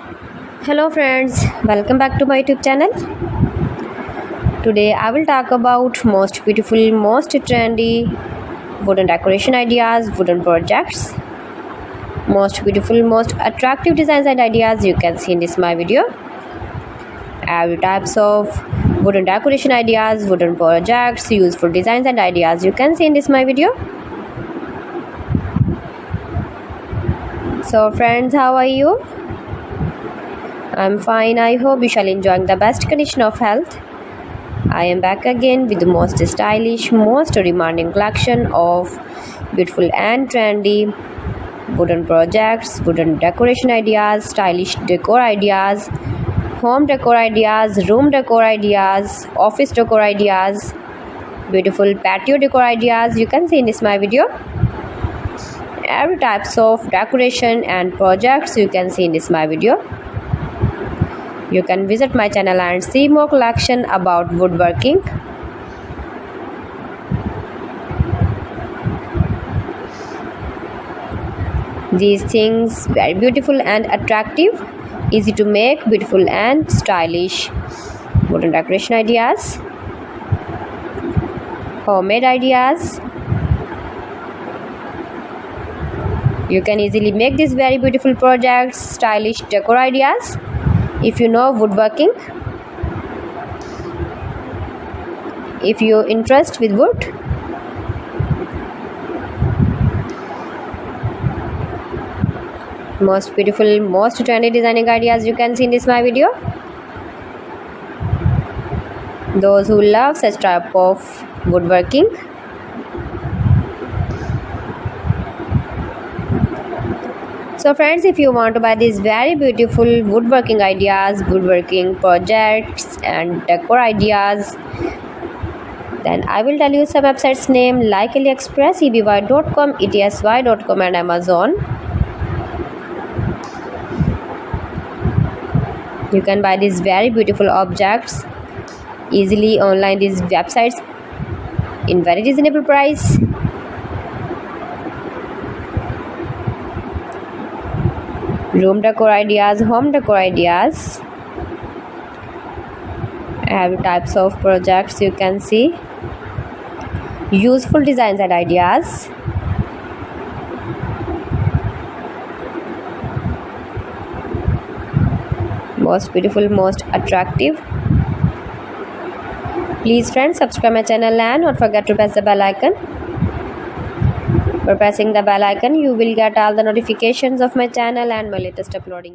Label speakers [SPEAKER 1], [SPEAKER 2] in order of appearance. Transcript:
[SPEAKER 1] Hello friends, welcome back to my YouTube channel. Today I will talk about most beautiful, most trendy wooden decoration ideas, wooden projects, most beautiful, most attractive designs and ideas you can see in this my video. Every types of wooden decoration ideas, wooden projects, useful designs and ideas you can see in this my video. So friends, how are you? I'm fine. I hope you shall enjoying the best condition of health. I am back again with the most stylish, most demanding collection of beautiful and trendy wooden projects, wooden decoration ideas, stylish decor ideas, home decor ideas, room decor ideas, office decor ideas, beautiful patio decor ideas you can see in this my video. Every types of decoration and projects you can see in this my video. You can visit my channel and see more collection about woodworking. These things very beautiful and attractive, easy to make, beautiful and stylish wooden decoration ideas, homemade ideas. You can easily make these very beautiful projects, stylish decor ideas. If you know woodworking, if you interest with wood, most beautiful, most trendy designing ideas you can see in this my video. Those who love such type of woodworking, so friends, if you want to buy these very beautiful woodworking ideas, woodworking projects and decor ideas, then I will tell you some websites name like AliExpress, eby.com, etsy.com and Amazon. You can buy these very beautiful objects easily online, these websites in very reasonable price. Room decor ideas, home decor ideas, every types of projects you can see, useful designs and ideas, most beautiful, most attractive. Please friends, subscribe my channel and don't forget to press the bell icon. For pressing the bell icon, you will get all the notifications of my channel and my latest uploading.